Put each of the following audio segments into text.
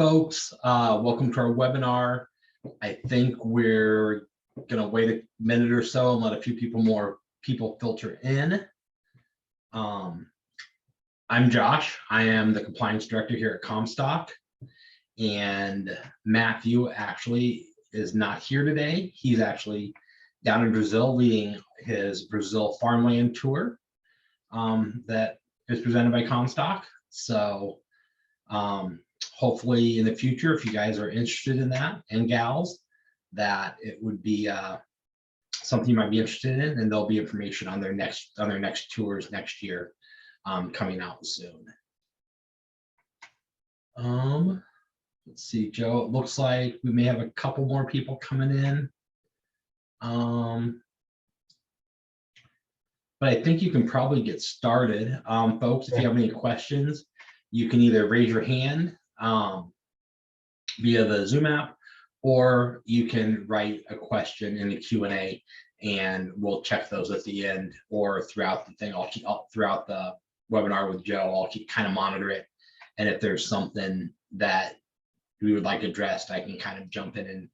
Folks, welcome to our webinar. I think we're going to wait a minute or so and let a few more people filter in. I'm Josh. I am the compliance director here at Comstock, and Matthew actually is not here today. He's actually down in Brazil leading his Brazil farmland tour that is presented by Comstock. So hopefully in the future, if you guys are interested in that, and gals, that it would be something you might be interested in, and there'll be information on their next tours next year coming out soon. Let's see, Joe, it looks like we may have a couple more people coming in. But I think you can probably get started. Folks, if you have any questions, you can either raise your hand via the Zoom app, or you can write a question in the Q&A, and we'll check those at the end or throughout the thing. Throughout the webinar with Joe, I'll keep kind of monitor it. And if there's something that we would like addressed, I can kind of jump in and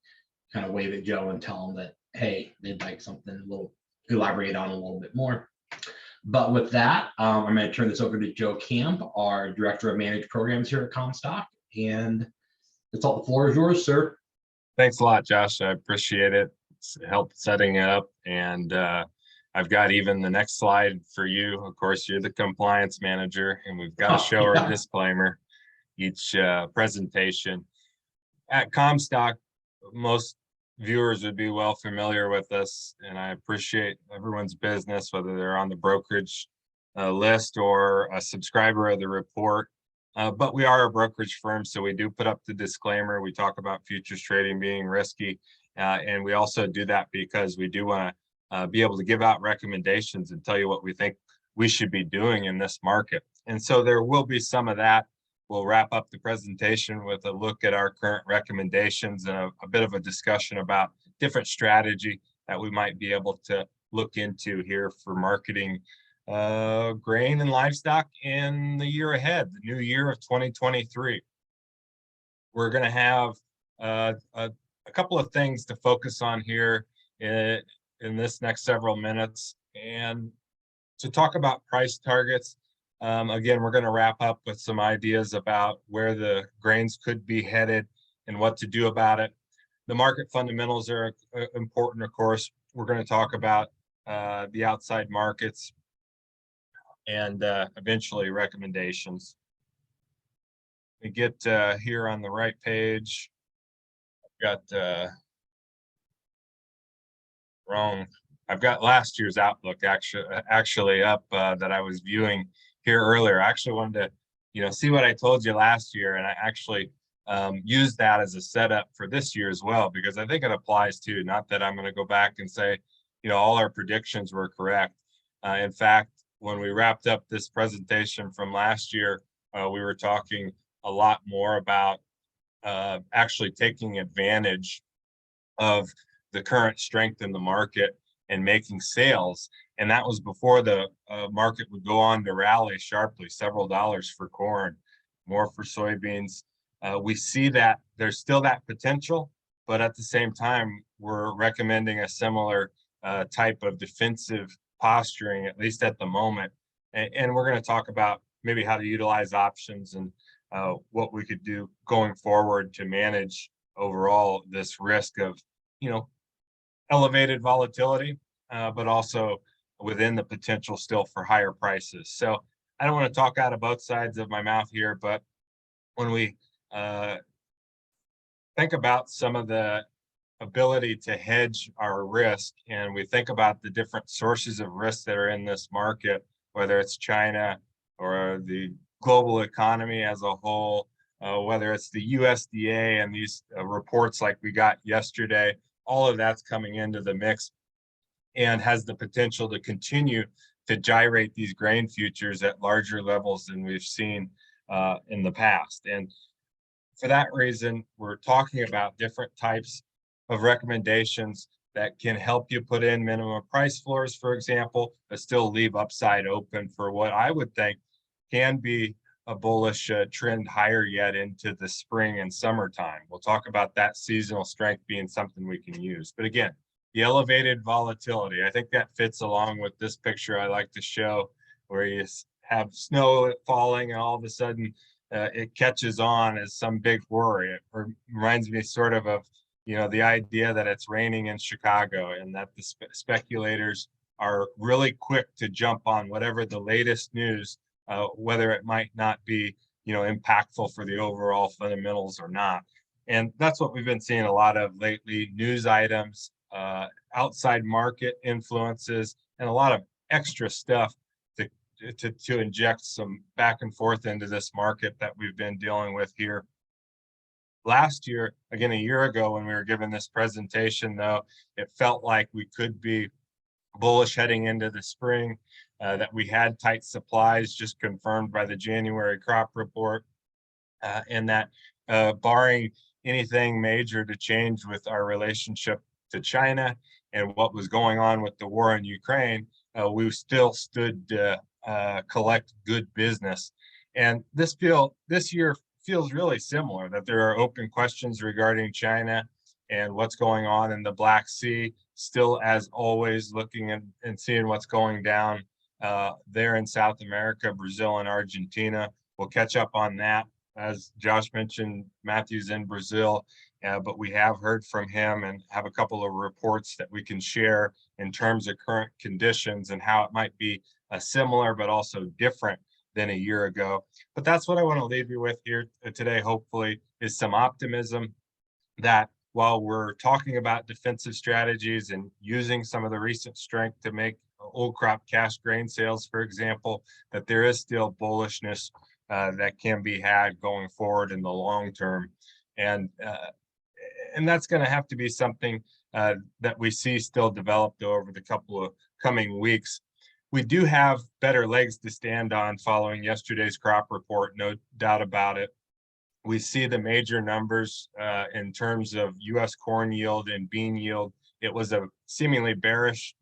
kind of wave at Joe and tell him that, hey, they'd like something a little elaborate on a little bit more. But with that, I'm going to turn this over to Joe Camp, our Director of Managed Programs here at Comstock. And the floor is yours, sir. Thanks a lot, Josh. I appreciate it. It's helped setting it up. And I've got even the next slide for you. Of course, you're the compliance manager, and we've got to show our disclaimer each presentation. At Comstock, most viewers would be well familiar with us, and I appreciate everyone's business, whether they're on the brokerage list or a subscriber of the report. But we are a brokerage firm, so we do put up the disclaimer. We talk about futures trading being risky, and we also do that because we do want to be able to give out recommendations and tell you what we think we should be doing in this market. And so there will be some of that. We'll wrap up the presentation with a look at our current recommendations and a bit of a discussion about different strategy that we might be able to look into here for marketing grain and livestock in the year ahead, the new year of 2023. We're going to have a couple of things to focus on here in this next several minutes, and to talk about price targets. Again, we're going to wrap up with some ideas about where the grains could be headed and what to do about it. The market fundamentals are important, of course. We're going to talk about the outside markets and eventually recommendations. We get here on the right page. I've got I've got last year's outlook actually up that I was viewing here earlier. I actually wanted to, see what I told you last year, and I actually used that as a setup for this year as well, because I think it applies too. Not that I'm going to go back and say, all our predictions were correct. In fact, when we wrapped up this presentation from last year, we were talking a lot more about actually taking advantage of the current strength in the market and making sales. And that was before the market would go on to rally sharply, several dollars for corn, more for soybeans. We see that there's still that potential, but at the same time, we're recommending a similar type of defensive posturing, at least at the moment. And we're going to talk about maybe how to utilize options and what we could do going forward to manage overall this risk of, elevated volatility, but also within the potential still for higher prices. So I don't want to talk out of both sides of my mouth here, but when we think about some of the ability to hedge our risk, and we think about the different sources of risk that are in this market, whether it's China or the global economy as a whole, whether it's the USDA and these reports like we got yesterday, all of that's coming into the mix and has the potential to continue to gyrate these grain futures at larger levels than we've seen in the past. And for that reason, we're talking about different types of recommendations that can help you put in minimum price floors, for example, but still leave upside open for what I would think can be a bullish trend higher yet into the spring and summertime. We'll talk about that seasonal strength being something we can use. But again, the elevated volatility, I think that fits along with this picture I like to show, where you have snow falling and all of a sudden it catches on as some big worry. It reminds me sort of the idea that it's raining in Chicago and that the speculators are really quick to jump on whatever the latest news, whether it might not be, impactful for the overall fundamentals or not. And that's what we've been seeing a lot of lately: news items, outside market influences, and a lot of extra stuff to inject some back and forth into this market that we've been dealing with here. Last year, again, a year ago, when we were given this presentation, though, it felt like we could be bullish heading into the spring, that we had tight supplies, just confirmed by the January crop report, and that barring anything major to change with our relationship to China and what was going on with the war in Ukraine, we still stood to collect good business. And this year feels really similar, that there are open questions regarding China and what's going on in the Black Sea. Still, as always, looking and seeing what's going down there in South America, Brazil and Argentina. We'll catch up on that. As Josh mentioned, Matthew's in Brazil, but we have heard from him and have a couple of reports that we can share in terms of current conditions and how it might be similar but also different than a year ago. But that's what I want to leave you with here today, hopefully, is some optimism that while we're talking about defensive strategies and using some of the recent strength to make old crop cash grain sales, for example, that there is still bullishness that can be had going forward in the long term. And that's going to have to be something that we see still developed over the couple of coming weeks. We do have better legs to stand on following yesterday's crop report, no doubt about it. We see the major numbers in terms of U.S. corn yield and bean yield. It was a seemingly bearish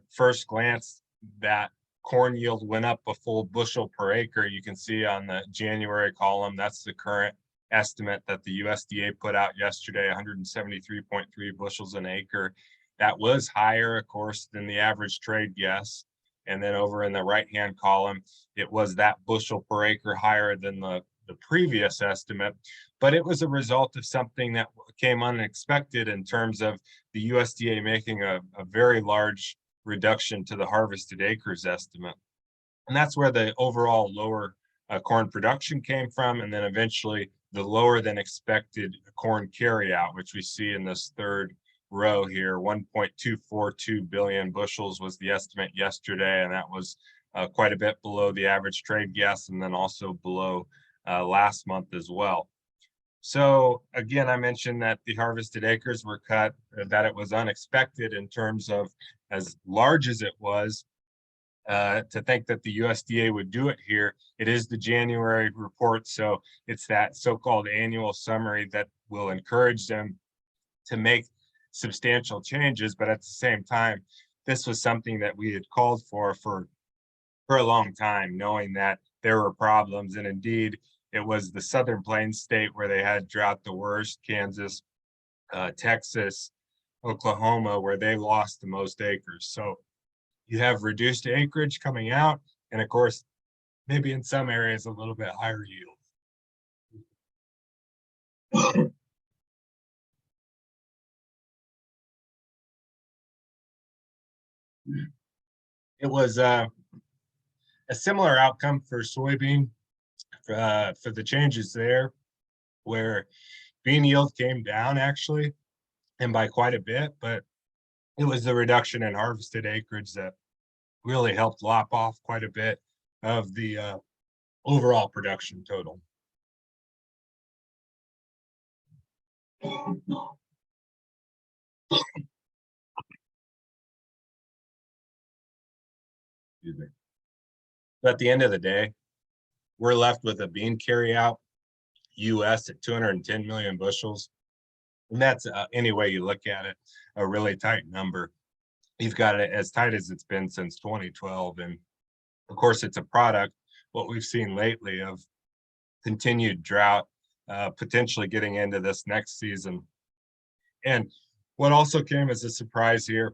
first glance that corn yield went up a full bushel per acre. You can see on the January column, that's the current estimate that the USDA put out yesterday, 173.3 bushels an acre. That was higher, of course, than the average trade guess. And then over in the right-hand column, it was that bushel per acre higher than the previous estimate, but it was a result of something that came unexpected in terms of the USDA making a very large reduction to the harvested acres estimate. And that's where the overall lower corn production came from, and then eventually the lower than expected corn carryout, which we see in this third row here. 1.242 billion bushels was the estimate yesterday, and that was quite a bit below the average trade guess, and then also below last month as well. So again, I mentioned that the harvested acres were cut, that it was unexpected in terms of as large as it was. To think that the USDA would do it here. It is the January report, so it's that so-called annual summary that will encourage them to make substantial changes. But at the same time, this was something that we had called for a long time, knowing that there were problems. And indeed, it was the Southern Plains state where they had drought the worst, Kansas, Texas, Oklahoma, where they lost the most acres. So you have reduced acreage coming out, and of course, maybe in some areas, a little bit higher yield. It was a similar outcome for soybean for the changes there, where bean yield came down actually, and by quite a bit, but it was the reduction in harvested acreage that really helped lop off quite a bit of the overall production total. Excuse me. But at the end of the day, we're left with a bean carryout US at 210 million bushels. And that's any way you look at it, a really tight number. You've got it as tight as it's been since 2012. And of course, it's a product, what we've seen lately, of continued drought, potentially getting into this next season. And what also came as a surprise here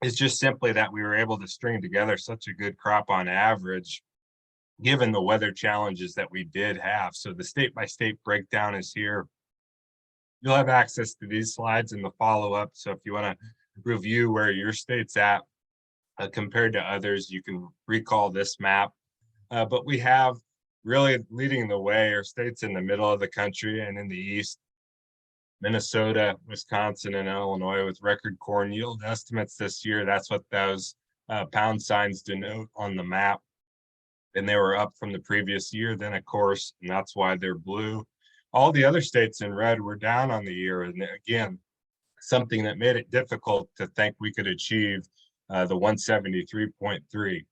is just simply that we were able to string together such a good crop on average, given the weather challenges that we did have. So the state by state breakdown is here. You'll have access to these slides in the follow-up. So if you want to review where your state's at compared to others, you can recall this map. But we have really leading the way are states in the middle of the country and in the east, Minnesota, Wisconsin, and Illinois with record corn yield estimates this year. That's what those pound signs denote on the map. And they were up from the previous year then, of course, and that's why they're blue. All the other states in red were down on the year. And again, something that made it difficult to think we could achieve the 173.3.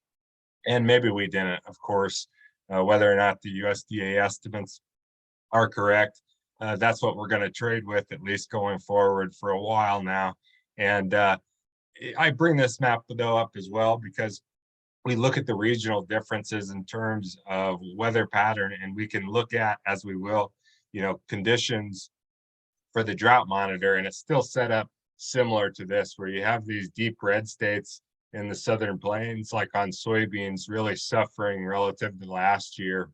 And maybe we didn't, of course, whether or not the USDA estimates are correct. That's what we're going to trade with, at least going forward for a while now. And I bring this map though up as well because we look at the regional differences in terms of weather pattern, and we can look at, as we will, conditions for the drought monitor, and it's still set up similar to this, where you have these deep red states in the southern plains, like on soybeans, really suffering relative to last year.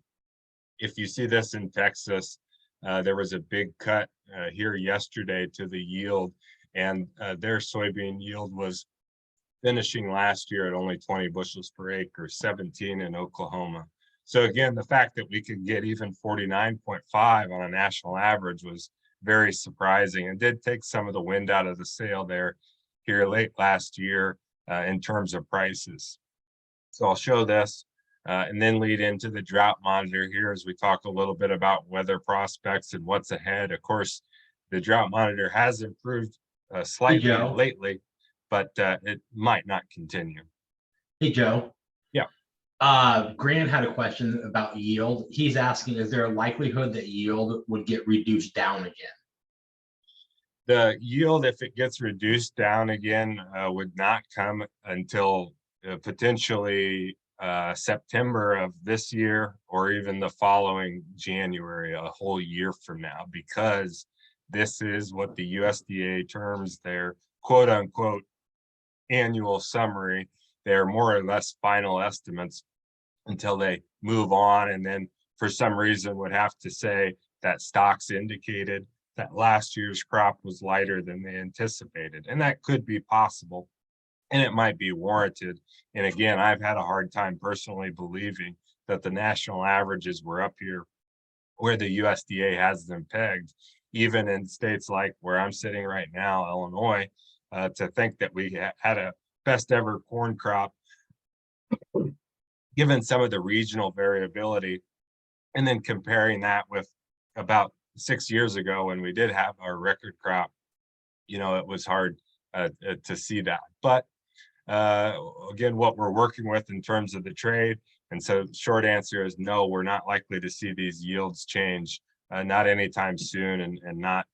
If you see this in Texas, there was a big cut here yesterday to the yield, and their soybean yield was finishing last year at only 20 bushels per acre, 17 in Oklahoma. So again, the fact that we could get even 49.5 on a national average was very surprising and did take some of the wind out of the sail there here late last year in terms of prices. So I'll show this and then lead into the drought monitor here as we talk a little bit about weather prospects and what's ahead. Of course, the drought monitor has improved slightly lately, but it might not continue. Hey, Joe. Yeah. Grant had a question about yield. He's asking, is there a likelihood that yield would get reduced down again? The yield, if it gets reduced down again, would not come until potentially September of this year, or even the following January, a whole year from now, because this is what the USDA terms their quote unquote annual summary. They're more or less final estimates until they move on, and then for some reason would have to say that stocks indicated that last year's crop was lighter than they anticipated. And that could be possible, and it might be warranted. And again, I've had a hard time personally believing that the national averages were up here where the USDA has them pegged, even in states like where I'm sitting right now, Illinois, to think that we had a best ever corn crop, given some of the regional variability, and then comparing that with about 6 years ago when we did have our record crop, it was hard to see that. But again, what we're working with in terms of the trade, and so short answer is no, we're not likely to see these yields change, not anytime soon, and not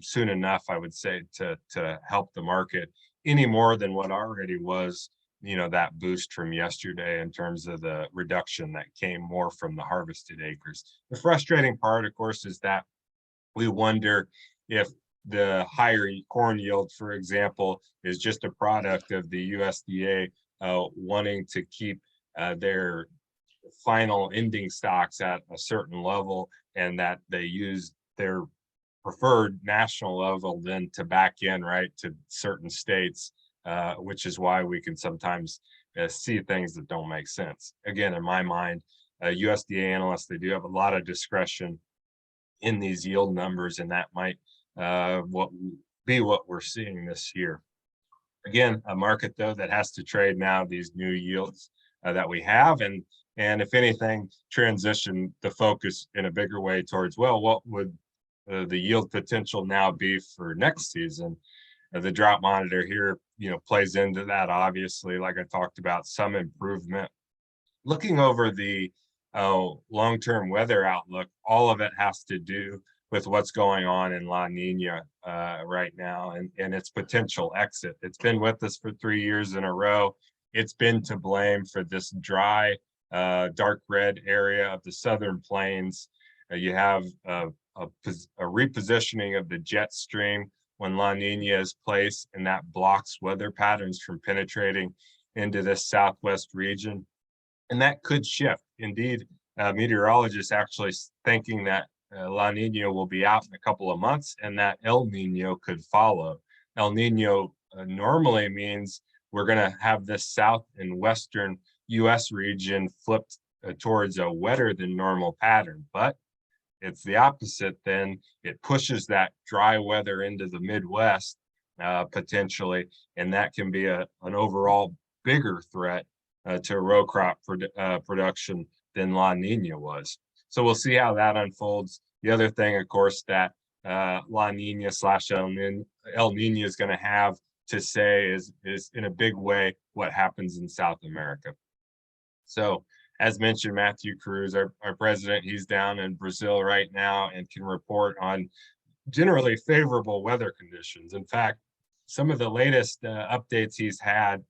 soon enough, I would say, to help the market any more than what already was, that boost from yesterday in terms of the reduction that came more from the harvested acres. The frustrating part, of course, is that we wonder if the higher corn yield, for example, is just a product of the USDA wanting to keep their final ending stocks at a certain level, and that they use their preferred national level then to back in right to certain states, which is why we can sometimes see things that don't make sense. Again, in my mind, USDA analysts, they do have a lot of discretion in these yield numbers, and that might what we're seeing this year. Again, a market though that has to trade now these new yields that we have, and if anything, transition the focus in a bigger way towards, well, what would the yield potential now be for next season? The drought monitor here, plays into that. Obviously, like I talked about, some improvement. Looking over the long-term weather outlook, all of it has to do with what's going on in La Nina right now and its potential exit. It's been with us for 3 years in a row. It's been to blame for this dry, dark red area of the southern plains. You have a repositioning of the jet stream when La Nina is placed, and that blocks weather patterns from penetrating into this southwest region. And that could shift. Indeed, meteorologists actually thinking that La Nina will be out in a couple of months and that El Nino could follow. El Nino normally means we're going to have this south and western US region flipped towards a wetter than normal pattern, but it's the opposite. Then it pushes that dry weather into the Midwest potentially, and that can be an overall bigger threat to row crop production than La Nina was. So we'll see how that unfolds. The other thing, of course, that La Nina / El Nino is going to have to say is in a big way what happens in South America. So as mentioned, Matthew Cruz, our president, he's down in Brazil right now and can report on generally favorable weather conditions. In fact, some of the latest updates he's had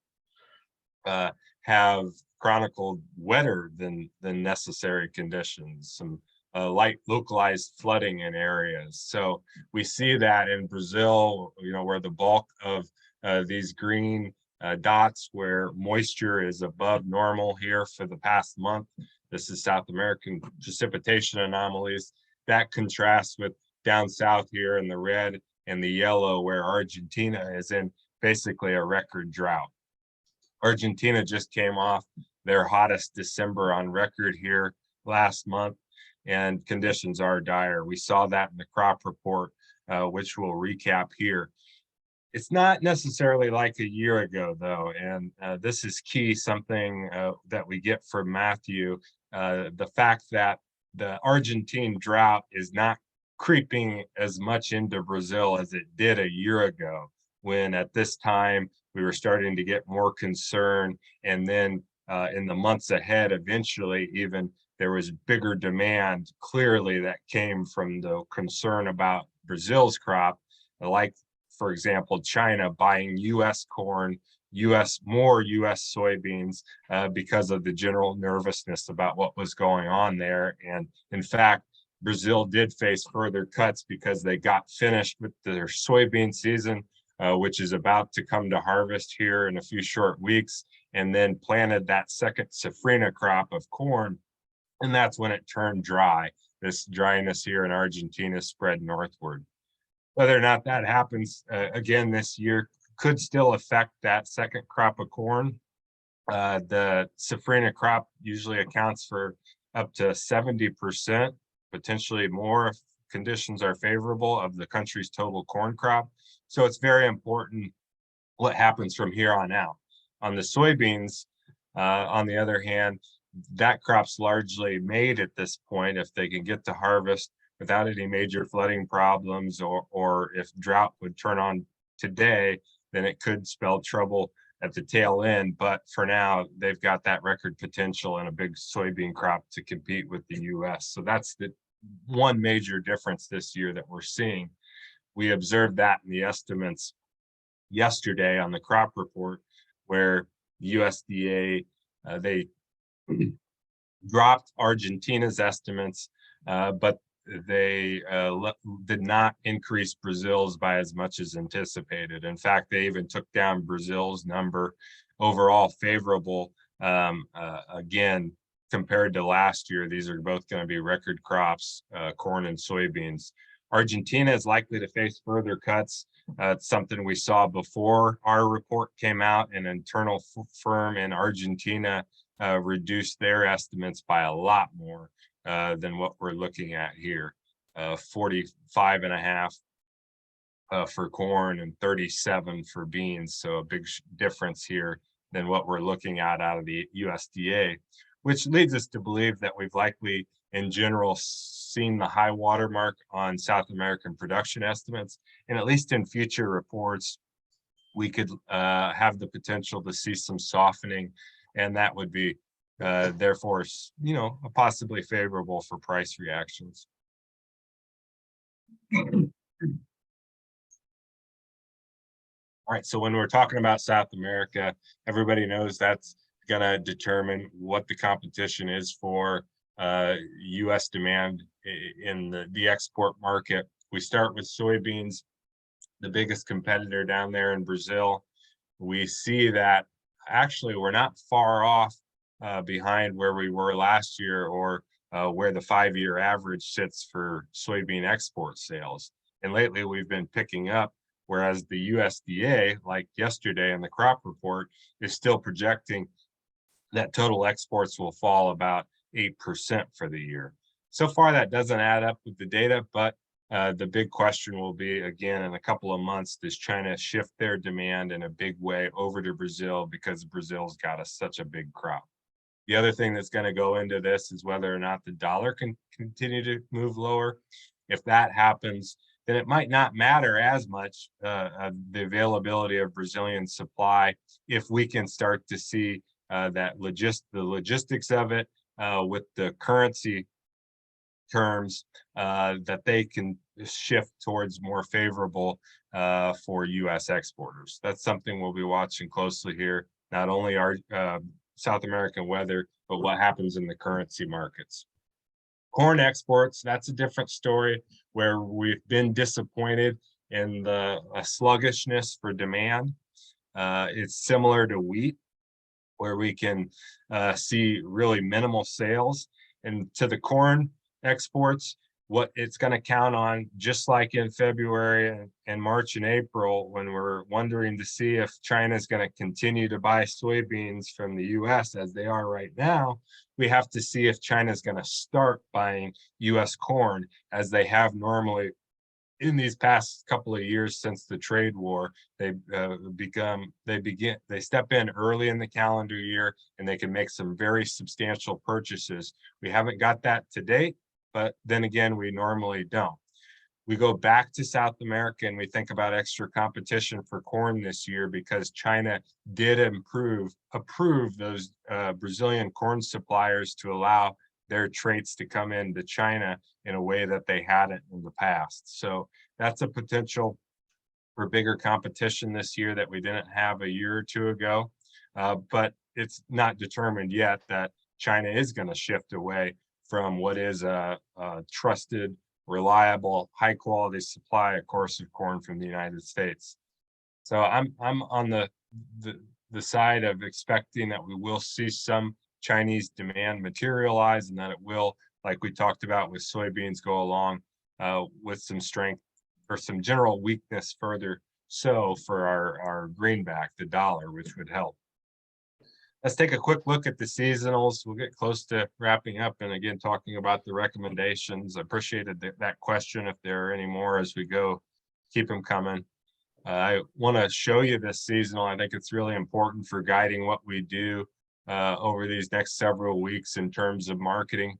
have chronicled wetter than necessary conditions, some light localized flooding in areas. So we see that in Brazil, where the bulk of these green dots where moisture is above normal here for the past month. This is South American precipitation anomalies. That contrasts with down south here in the red and the yellow, where Argentina is in basically a record drought. Argentina just came off their hottest December on record here last month, and conditions are dire. We saw that in the crop report, which we'll recap here. It's not necessarily like a year ago, though, and this is key, something that we get from Matthew, the fact that the Argentine drought is not creeping as much into Brazil as it did a year ago, when at this time we were starting to get more concern, and then in the months ahead, eventually even there was bigger demand clearly that came from the concern about Brazil's crop, like for example, China buying US corn, more US soybeans because of the general nervousness about what was going on there. And in fact, Brazil did face further cuts because they got finished with their soybean season, which is about to come to harvest here in a few short weeks, and then planted that second safrinha crop of corn. And that's when it turned dry. This dryness here in Argentina spread northward. Whether or not that happens again this year could still affect that second crop of corn. The safrinha crop usually accounts for up to 70%, potentially more if conditions are favorable, of the country's total corn crop. So it's very important what happens from here on out. On the soybeans, on the other hand, that crop's largely made at this point if they can get to harvest without any major flooding problems, or if drought would turn on today, then it could spell trouble at the tail end. But for now, they've got that record potential and a big soybean crop to compete with the US. So that's the one major difference this year that we're seeing. We observed that in the estimates yesterday on the crop report, where the USDA, they dropped Argentina's estimates, but they did not increase Brazil's by as much as anticipated. In fact, they even took down Brazil's number, overall favorable. Again, compared to last year, these are both going to be record crops, corn and soybeans. Argentina is likely to face further cuts. It's something we saw before our report came out. An internal firm in Argentina reduced their estimates by a lot more than what we're looking at here, 45.5 for corn and 37 for beans. So a big difference here than what we're looking at out of the USDA, which leads us to believe that we've likely in general seen the high water mark on South American production estimates. And at least in future reports, we could have the potential to see some softening, and that would be therefore, possibly favorable for price reactions. All right, so when we're talking about South America, everybody knows that's going to determine what the competition is for U.S. demand in the export market. We start with soybeans, the biggest competitor down there in Brazil. We see that actually we're not far off behind where we were last year, or where the 5-year average sits for soybean export sales. And lately we've been picking up, whereas the USDA, like yesterday in the crop report, is still projecting that total exports will fall about 8% for the year. So far, that doesn't add up with the data, but the big question will be, again, in a couple of months, does China shift their demand in a big way over to Brazil because Brazil's got such a big crop? The other thing that's going to go into this is whether or not the dollar can continue to move lower. If that happens, then it might not matter as much, the availability of Brazilian supply, if we can start to see the logistics of it with the currency terms, that they can shift towards more favorable for U.S. exporters. That's something we'll be watching closely here, not only our South American weather, but what happens in the currency markets. Corn exports, that's a different story, where we've been disappointed in the sluggishness for demand. It's similar to wheat, where we can see really minimal sales. And to the corn exports, what it's going to count on, just like in February and March and April, when we're wondering to see if China is going to continue to buy soybeans from the US as they are right now, we have to see if China is going to start buying US corn as they have normally in these past couple of years since the trade war. They step in early in the calendar year, and they can make some very substantial purchases. We haven't got that to date, but then again, we normally don't. We go back to South America and we think about extra competition for corn this year because China did approve those Brazilian corn suppliers to allow their traits to come into China in a way that they hadn't in the past. So that's a potential for bigger competition this year that we didn't have a year or two ago. But it's not determined yet that China is going to shift away from what is a trusted, reliable, high quality supply, of course, of corn from the United States. So I'm on the side of expecting that we will see some Chinese demand materialize, and that it will, like we talked about with soybeans, go along with some strength or some general weakness further so for our greenback, the dollar, which would help. Let's take a quick look at the seasonals. We'll get close to wrapping up, and again, talking about the recommendations. I appreciated that question. If there are any more as we go, keep them coming. I want to show you this seasonal. I think it's really important for guiding what we do over these next several weeks in terms of marketing.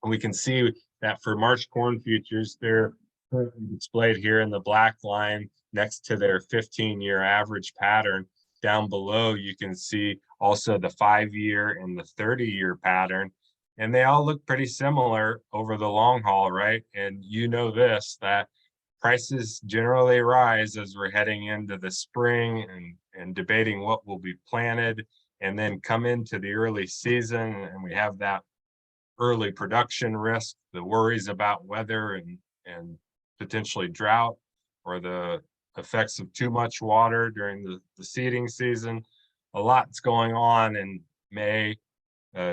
And we can see that for March corn futures, they're currently displayed here in the black line next to their 15-year average pattern. Down below, you can see also the 5-year and the 30-year pattern, and they all look pretty similar over the long haul, right? And you know this, that prices generally rise as we're heading into the spring and debating what will be planted, and then come into the early season, and we have that early production risk, the worries about weather and potentially drought, or the effects of too much water during the seeding season. A lot's going on in May,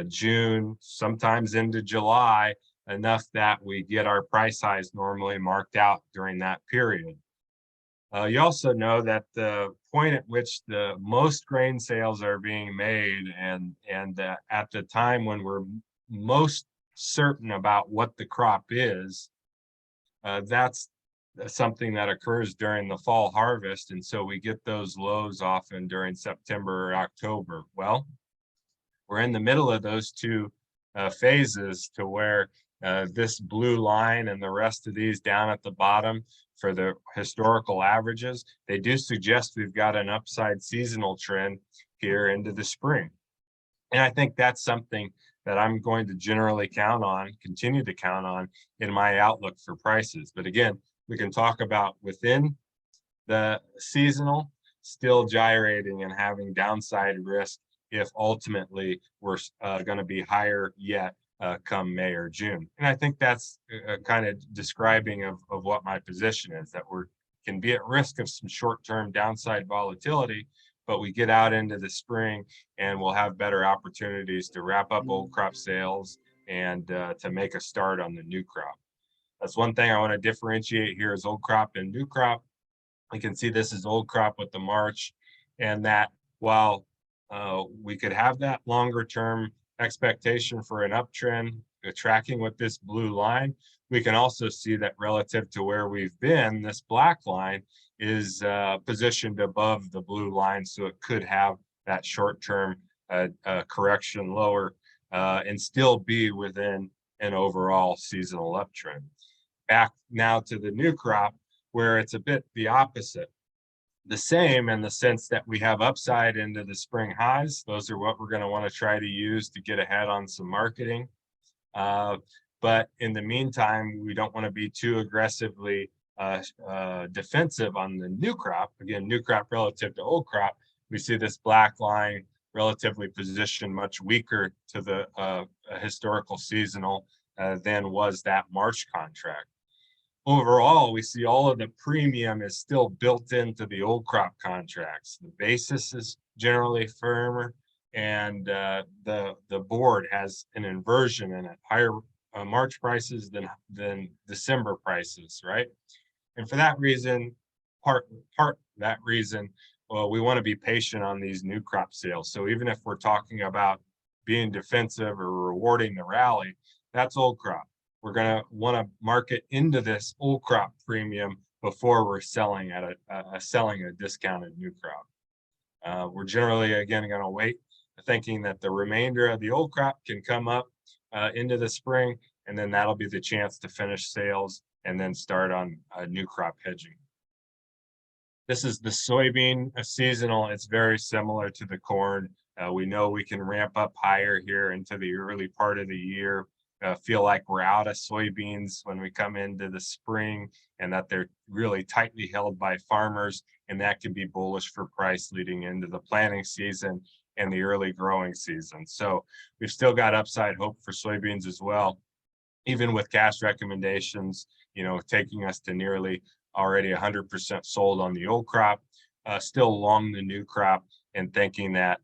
June, sometimes into July, enough that we get our price highs normally marked out during that period. You also know that the point at which the most grain sales are being made, and at the time when we're most certain about what the crop is, that's something that occurs during the fall harvest. And so we get those lows often during September or October. Well, we're in the middle of those two phases, to where this blue line and the rest of these down at the bottom for the historical averages, they do suggest we've got an upside seasonal trend here into the spring. And I think that's something that I'm going to generally count on, continue to count on in my outlook for prices. But again, we can talk about within the seasonal still gyrating and having downside risk if ultimately we're going to be higher yet come May or June. And I think that's kind of describing of what my position is, that we're can be at risk of some short-term downside volatility, but we get out into the spring and we'll have better opportunities to wrap up old crop sales and to make a start on the new crop. That's one thing I want to differentiate here is old crop and new crop. You can see this is old crop with the March, and that while we could have that longer term expectation for an uptrend, tracking with this blue line, we can also see that relative to where we've been, this black line is positioned above the blue line, so it could have that short-term correction lower and still be within an overall seasonal uptrend. Back now to the new crop, where it's a bit the opposite. The same in the sense that we have upside into the spring highs. Those are what we're going to want to try to use to get ahead on some marketing. But in the meantime, we don't want to be too aggressively defensive on the new crop. Again, new crop relative to old crop, we see this black line relatively positioned much weaker to the historical seasonal than was that March contract. Overall, we see all of the premium is still built into the old crop contracts. The basis is generally firmer, and the board has an inversion in it, higher March prices than December prices, right? And for that reason, part that reason, well, we want to be patient on these new crop sales. So even if we're talking about being defensive or rewarding the rally, that's old crop. We're going to want to market into this old crop premium before we're selling at selling a discounted new crop. We're generally, again, going to wait, thinking that the remainder of the old crop can come up into the spring, and then that'll be the chance to finish sales and then start on new crop hedging. This is the soybean seasonal. It's very similar to the corn. We know we can ramp up higher here into the early part of the year. Feel like we're out of soybeans when we come into the spring, and that they're really tightly held by farmers, and that can be bullish for price leading into the planting season and the early growing season. So we've still got upside hope for soybeans as well, even with cash recommendations, taking us to nearly already 100% sold on the old crop, still long the new crop, and thinking that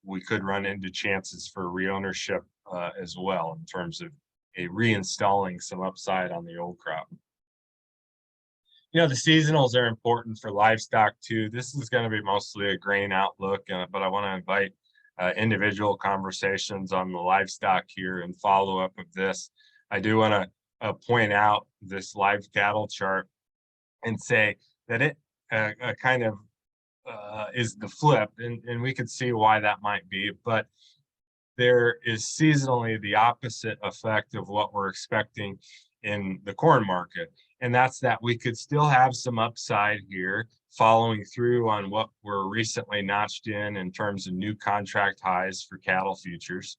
we could run into chances for reownership as well in terms of reinstalling some upside on the old crop. The seasonals are important for livestock too. This is going to be mostly a grain outlook, but I want to invite individual conversations on the livestock here and follow up with this. I do want to point out this live cattle chart and say that it kind of is the flip, and we could see why that might be, but there is seasonally the opposite effect of what we're expecting in the corn market. And that's that we could still have some upside here following through on what were recently notched in terms of new contract highs for cattle futures.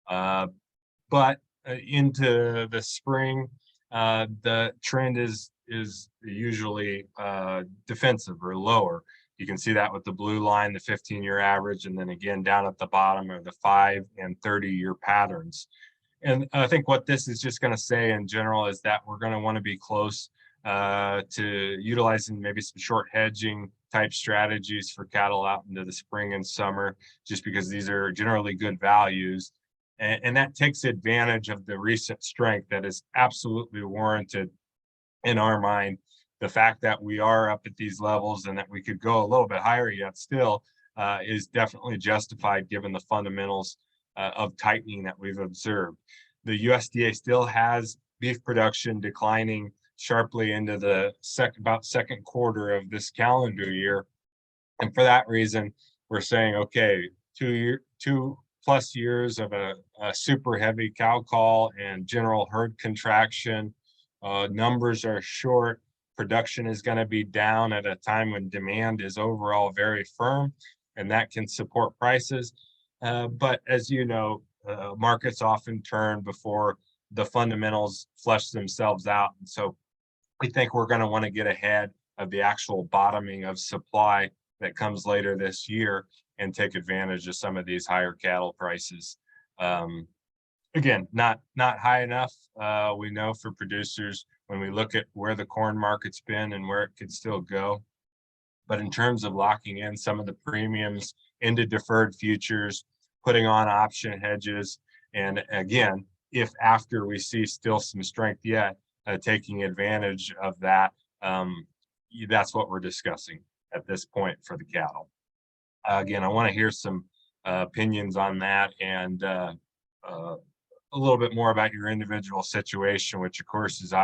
But into the spring, the trend is usually defensive or lower. You can see that with the blue line, the 15-year average, and then again down at the bottom are the 5 and 30-year patterns. And I think what this is just going to say in general is that we're going to want to be close to utilizing maybe some short hedging type strategies for cattle out into the spring and summer, just because these are generally good values. And that takes advantage of the recent strength that is absolutely warranted in our mind. The fact that we are up at these levels and that we could go a little bit higher yet still is definitely justified given the fundamentals of tightening that we've observed. The USDA still has beef production declining sharply into the second quarter of this calendar year. And for that reason, we're saying, okay, 2+ years of a super heavy cow call and general herd contraction. Numbers are short. Production is going to be down at a time when demand is overall very firm, and that can support prices. But as you know, markets often turn before the fundamentals flesh themselves out. And so we think we're going to want to get ahead of the actual bottoming of supply that comes later this year and take advantage of some of these higher cattle prices. again, not high enough. We know for producers when we look at where the corn market's been and where it could still go. But in terms of locking in some of the premiums into deferred futures, putting on option hedges, and again, if after we see still some strength yet, taking advantage of that, that's what we're discussing at this point for the cattle. Again, I want to hear some opinions on that and a little bit more about your individual situation, which of course is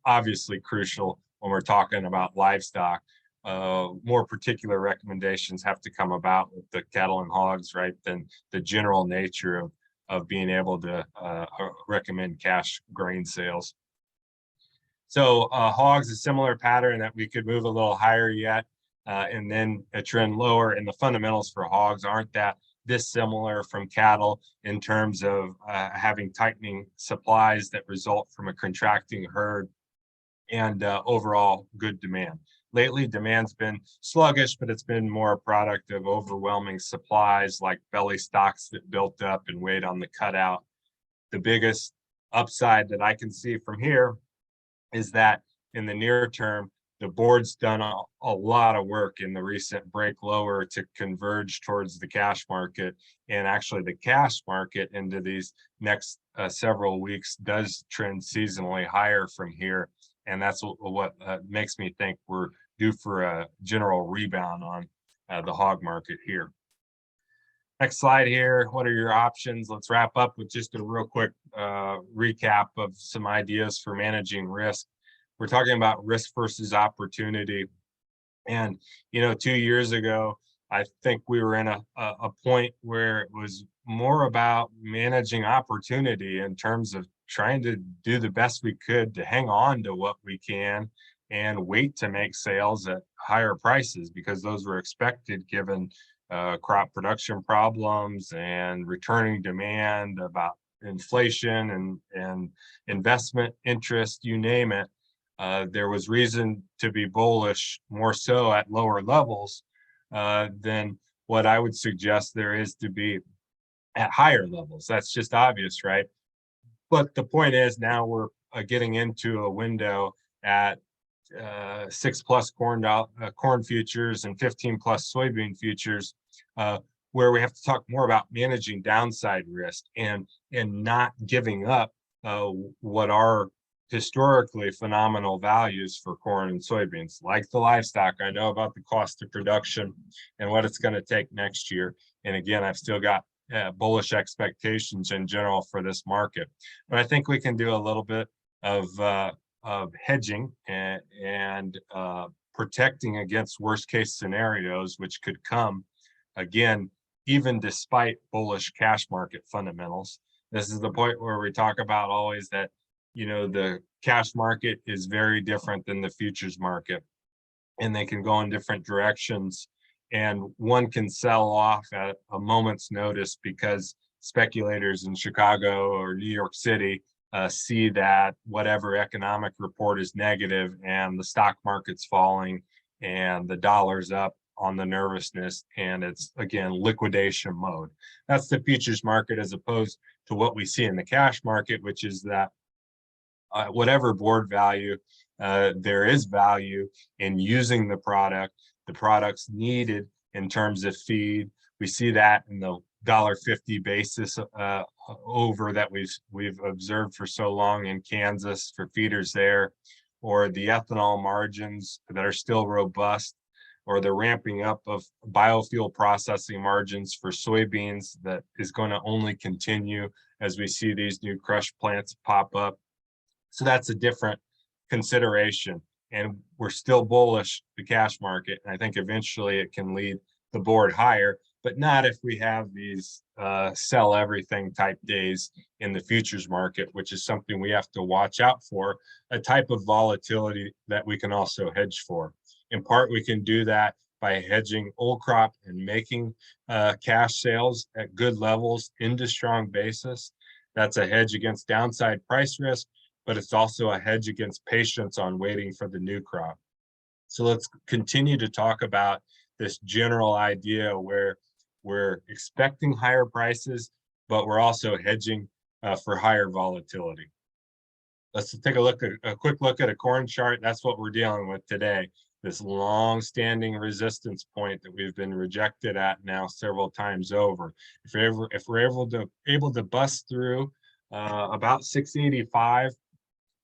obviously crucial when we're talking about livestock. More particular recommendations have to come about with the cattle and hogs, right, than the general nature of being able to recommend cash grain sales. So hogs, a similar pattern that we could move a little higher yet, and then a trend lower. And the fundamentals for hogs aren't that dissimilar from cattle in terms of having tightening supplies that result from a contracting herd and overall good demand. Lately, demand's been sluggish, but it's been more a product of overwhelming supplies like belly stocks that built up and weighed on the cutout. The biggest upside that I can see from here is that in the near term, the board's done a lot of work in the recent break lower to converge towards the cash market. And actually the cash market into these next several weeks does trend seasonally higher from here. And that's what makes me think we're due for a general rebound on the hog market here. Next slide here. What are your options? Let's wrap up with just a real quick recap of some ideas for managing risk. We're talking about risk versus opportunity. And, 2 years ago, I think we were in a point where it was more about managing opportunity in terms of trying to do the best we could to hang on to what we can and wait to make sales at higher prices because those were expected given crop production problems and returning demand, about inflation and investment interest, you name it. There was reason to be bullish more so at lower levels than what I would suggest there is to be at higher levels. That's just obvious, right? But the point is now we're getting into a window at 6+ corn futures and 15+ soybean futures, where we have to talk more about managing downside risk and not giving up what are historically phenomenal values for corn and soybeans. Like the livestock, I know about the cost of production and what it's going to take next year. And again, I've still got bullish expectations in general for this market. But I think we can do a little bit of hedging and protecting against worst case scenarios, which could come, again, even despite bullish cash market fundamentals. This is the point where we talk about always that, the cash market is very different than the futures market, and they can go in different directions. And one can sell off at a moment's notice because speculators in Chicago or New York City see that whatever economic report is negative and the stock market's falling and the dollar's up on the nervousness, and it's, again, liquidation mode. That's the futures market as opposed to what we see in the cash market, which is that whatever board value, there is value in using the products needed in terms of feed. We see that in the $1.50 basis over that we've observed for so long in Kansas for feeders there, or the ethanol margins that are still robust, or the ramping up of biofuel processing margins for soybeans that is going to only continue as we see these new crush plants pop up. So that's a different consideration. And we're still bullish the cash market. And I think eventually it can lead the board higher, but not if we have these sell everything type days in the futures market, which is something we have to watch out for, a type of volatility that we can also hedge for. In part, we can do that by hedging old crop and making cash sales at good levels into strong basis. That's a hedge against downside price risk, but it's also a hedge against patience on waiting for the new crop. So let's continue to talk about this general idea where we're expecting higher prices, but we're also hedging for higher volatility. Let's take a quick look at a corn chart. That's what we're dealing with today. This long-standing resistance point that we've been rejected at now several times over. If we're able to bust through about 685,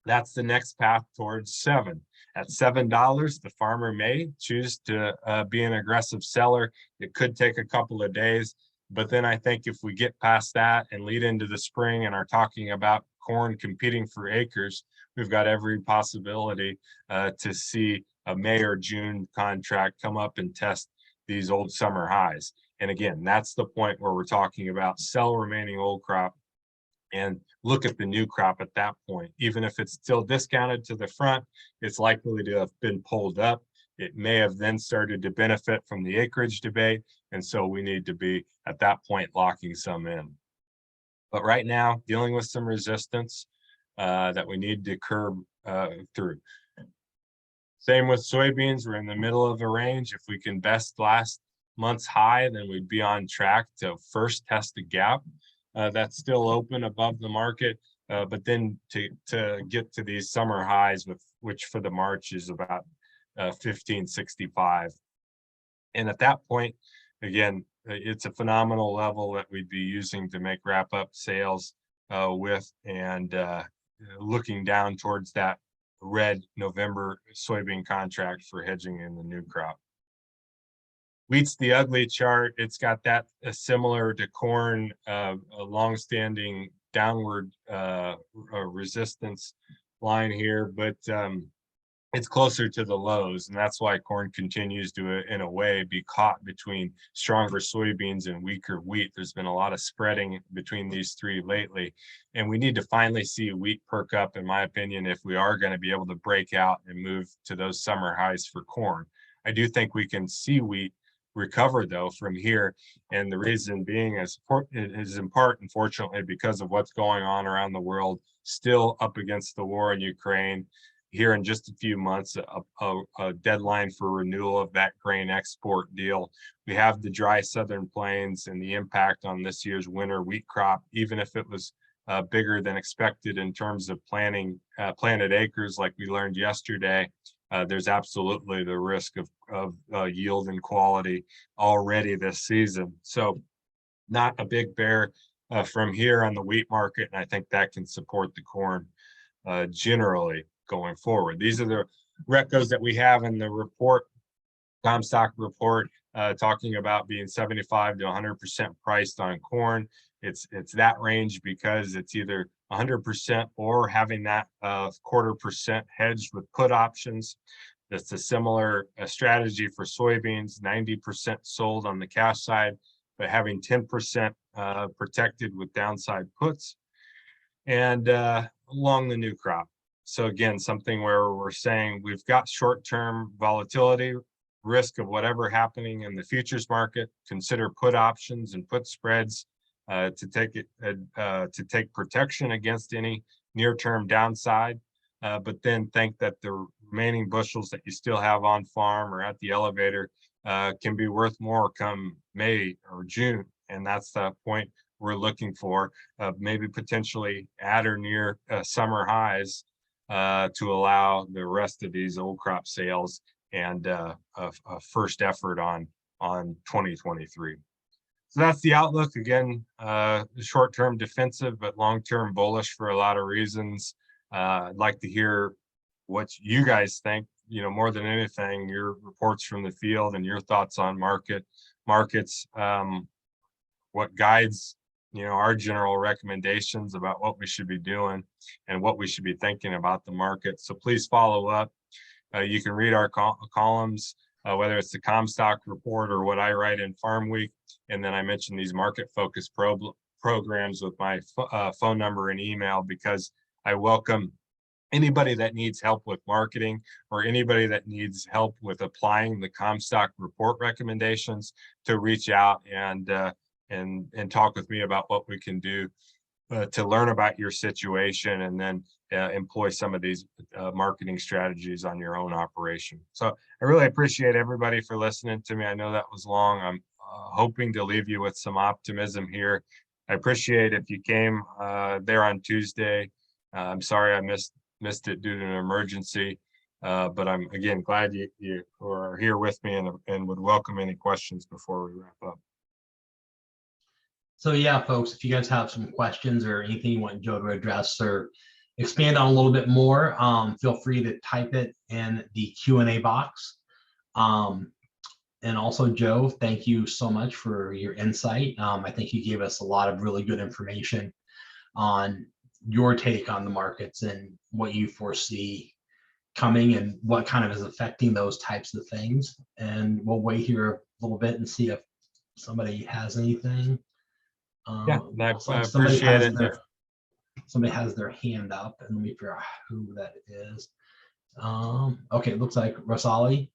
that's the next path towards 7. At $7, the farmer may choose to be an aggressive seller. It could take a couple of days, but then I think if we get past that and lead into the spring and are talking about corn competing for acres, we've got every possibility to see a May or June contract come up and test these old summer highs. And again, that's the point where we're talking about sell remaining old crop and look at the new crop at that point. Even if it's still discounted to the front, it's likely to have been pulled up. It may have then started to benefit from the acreage debate. And so we need to be at that point locking some in. But right now, dealing with some resistance that we need to curb through. Same with soybeans, we're in the middle of a range. If we can best last month's high, then we'd be on track to first test a gap that's still open above the market, but then to get to these summer highs, which for the March is about 1565. And at that point, again, it's a phenomenal level that we'd be using to make wrap up sales with, and looking down towards that red November soybean contract for hedging in the new crop. Wheat's the ugly chart. It's got that similar to corn, a long-standing downward resistance line here, but it's closer to the lows, and that's why corn continues to, in a way, be caught between stronger soybeans and weaker wheat. There's been a lot of spreading between these three lately, and we need to finally see wheat perk up, in my opinion, if we are going to be able to break out and move to those summer highs for corn. I do think we can see wheat recover though from here, and the reason being is in part, unfortunately, because of what's going on around the world, still up against the war in Ukraine. Here in just a few months, a deadline for renewal of that grain export deal. We have the dry southern plains and the impact on this year's winter wheat crop, even if it was bigger than expected in terms of planted acres, like we learned yesterday. There's absolutely the risk of yield and quality already this season. So not a big bear from here on the wheat market, and I think that can support the corn generally going forward. These are the recos that we have in the report, Comstock report, talking about being 75 to 100% priced on corn. It's that range because it's either 100% or having that 0.25% hedged with put options. That's a similar strategy for soybeans, 90% sold on the cash side, but having 10% protected with downside puts, and along the new crop. So again, something where we're saying we've got short-term volatility, risk of whatever happening in the futures market, consider put options and put spreads to take protection against any near-term downside, but then think that the remaining bushels that you still have on farm or at the elevator can be worth more come May or June. And that's the point we're looking for, maybe potentially at or near summer highs to allow the rest of these old crop sales and a first effort on 2023. So that's the outlook. Again, short-term defensive, but long-term bullish for a lot of reasons. I'd like to hear what you guys think, more than anything, your reports from the field and your thoughts on markets, what guides our general recommendations about what we should be doing and what we should be thinking about the market. So please follow up. You can read our columns, whether it's the Comstock report or what I write in Farm Week. And then I mentioned these market focused programs with my phone number and email, because I welcome anybody that needs help with marketing or anybody that needs help with applying the Comstock report recommendations to reach out and talk with me about what we can do to learn about your situation and then employ some of these marketing strategies on your own operation. So I really appreciate everybody for listening to me. I know that was long. I'm hoping to leave you with some optimism here I appreciate if you came there on Tuesday. I'm sorry I missed it due to an emergency, but I'm again glad you are here with me and would welcome any questions before we wrap up. So yeah, folks, if you guys have some questions or anything you want Joe to address or expand on a little bit more, feel free to type it in the Q&A box. And also, Joe, thank you so much for your insight. I think you gave us a lot of really good information on your take on the markets and what you foresee coming and what kind of is affecting those types of things. And we'll wait here a little bit and see if somebody has anything. Yeah, I Somebody appreciate has it. somebody has their hand up, and let me figure out who that is. Okay, it looks like Rosali.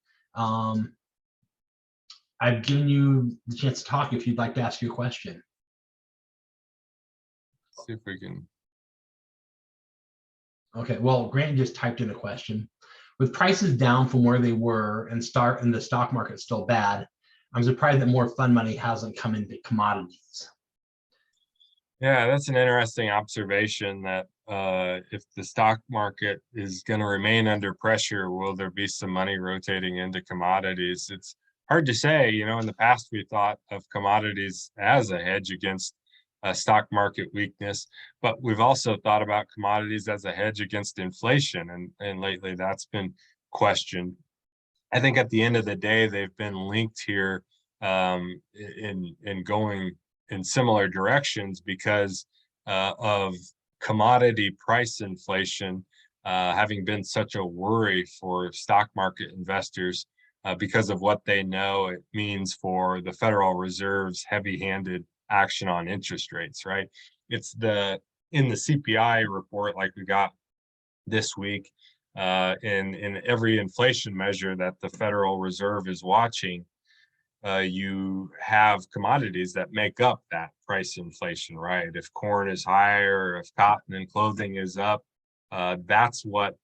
I've given you the chance to talk if you'd like to ask your question. See if we can. Okay, well, Grant just typed in a question. With prices down from where they were and the stock market still bad, I'm surprised that more fund money hasn't come into commodities. Yeah, that's an interesting observation that if the stock market is going to remain under pressure, will there be some money rotating into commodities? It's hard to say. You know, in the past, we thought of commodities as a hedge against stock market weakness, but we've also thought about commodities as a hedge against inflation, and lately that's been questioned. I think at the end of the day, they've been linked here in going in similar directions because of commodity price inflation having been such a worry for stock market investors because of what they know it means for the Federal Reserve's heavy-handed action on interest rates, right? It's in the CPI report like we got this week, in every inflation measure that the Federal Reserve is watching, you have commodities that make up that price inflation, right? If corn is higher, if cotton and clothing is up, that's what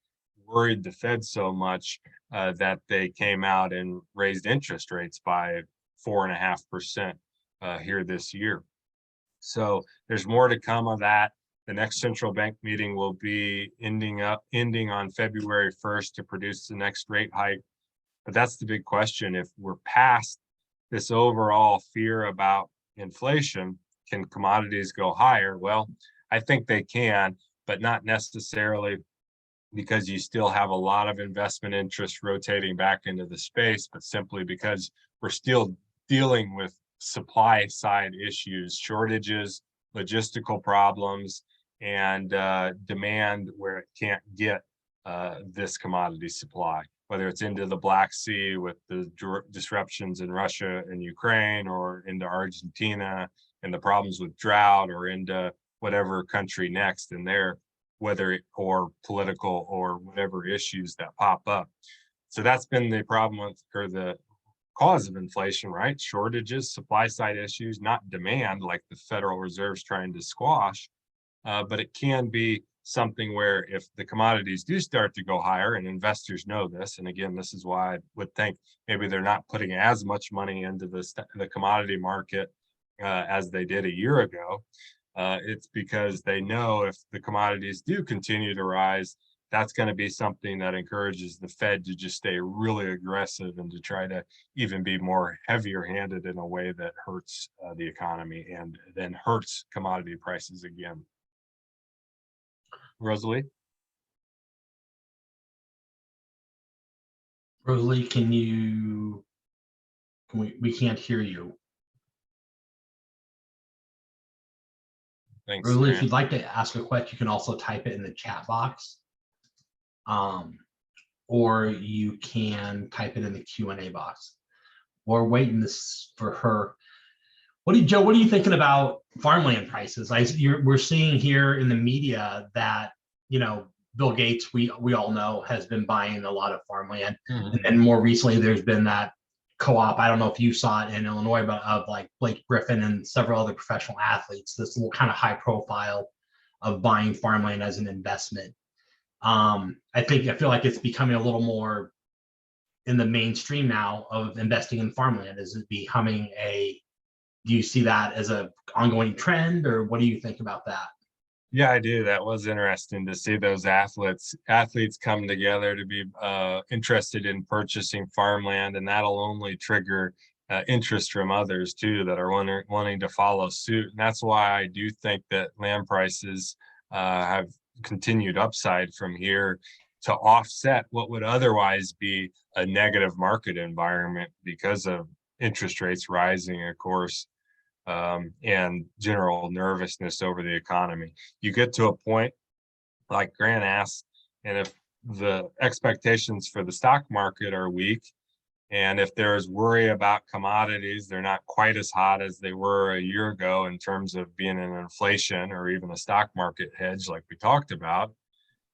worried the Fed so much that they came out and raised interest rates by 4.5% here this year. So there's more to come of that. The next central bank meeting will be ending on February 1st to produce the next rate hike. But that's the big question. If we're past this overall fear about inflation, can commodities go higher? Well, I think they can, but not necessarily because you still have a lot of investment interest rotating back into the space, but simply because we're still dealing with supply side issues, shortages, logistical problems, and demand where it can't get this commodity supply, whether it's into the Black Sea with the disruptions in Russia and Ukraine, or into Argentina and the problems with drought, or into whatever country next in there, whether or political or whatever issues that pop up. So that's been the problem with, or the cause of inflation, right? Shortages, supply side issues, not demand like the Federal Reserve's trying to squash. But it can be something where if the commodities do start to go higher, and investors know this, and again, this is why I would think maybe they're not putting as much money into the commodity market as they did a year ago. It's because they know if the commodities do continue to rise, that's going to be something that encourages the Fed to just stay really aggressive and to try to even be more heavier handed in a way that hurts the economy and then hurts commodity prices again. Rosalie? Rosalie, we can't hear you. Thanks, Rosalie, if Grant. you'd like to ask a question, you can also type it in the chat box. Or you can type it in the Q&A box. We're waiting for her. Joe, what are you thinking about farmland prices? We're seeing here in the media that, Bill Gates, we all know, has been buying a lot of farmland. Mm-hmm. And more recently, there's been that co-op, I don't know if you saw it in Illinois, but of like Blake Griffin and several other professional athletes, this little kind of high profile of buying farmland as an investment. I feel like it's becoming a little more in the mainstream now of investing in farmland. Is it becoming a do you see that as a ongoing trend, or what do you think about that? Yeah, I do. That was interesting to see those athletes come together to be interested in purchasing farmland, and that'll only trigger interest from others too that are wanting to follow suit. And that's why I do think that land prices have continued upside from here to offset what would otherwise be a negative market environment because of interest rates rising, of course, and general nervousness over the economy. You get to a point, like Grant asked, and if the expectations for the stock market are weak, and if there's worry about commodities, they're not quite as hot as they were a year ago in terms of being an inflation or even a stock market hedge like we talked about,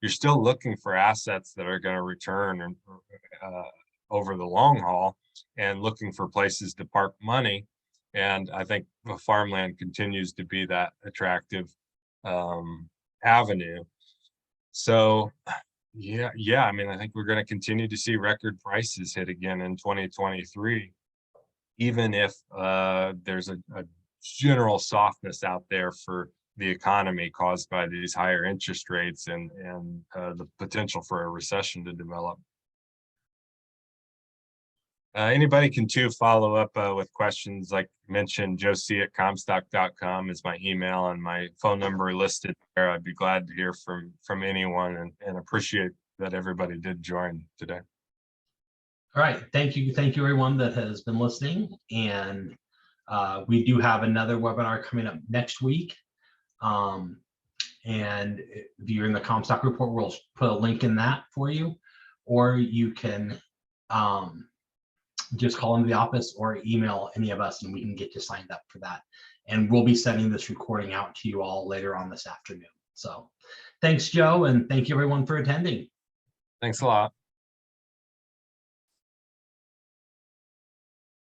you're still looking for assets that are going to return over the long haul and looking for places to park money. And I think farmland continues to be that attractive avenue. So yeah, I mean, I think we're going to continue to see record prices hit again in 2023, even if there's a general softness out there for the economy caused by these higher interest rates and the potential for a recession to develop. Anybody can too follow up with questions. Like mentioned, joec@comstock.com is my email, and my phone number listed there. I'd be glad to hear from anyone, and appreciate that everybody did join today. All right, thank you everyone that has been listening, and we do have another webinar coming up next week. And if you're in the Comstock report, we'll put a link in that for you, or you can just call into the office or email any of us and we can get you signed up for that. And we'll be sending this recording out to you all later on this afternoon. So thanks, Joe, and thank you everyone for attending. Thanks a lot.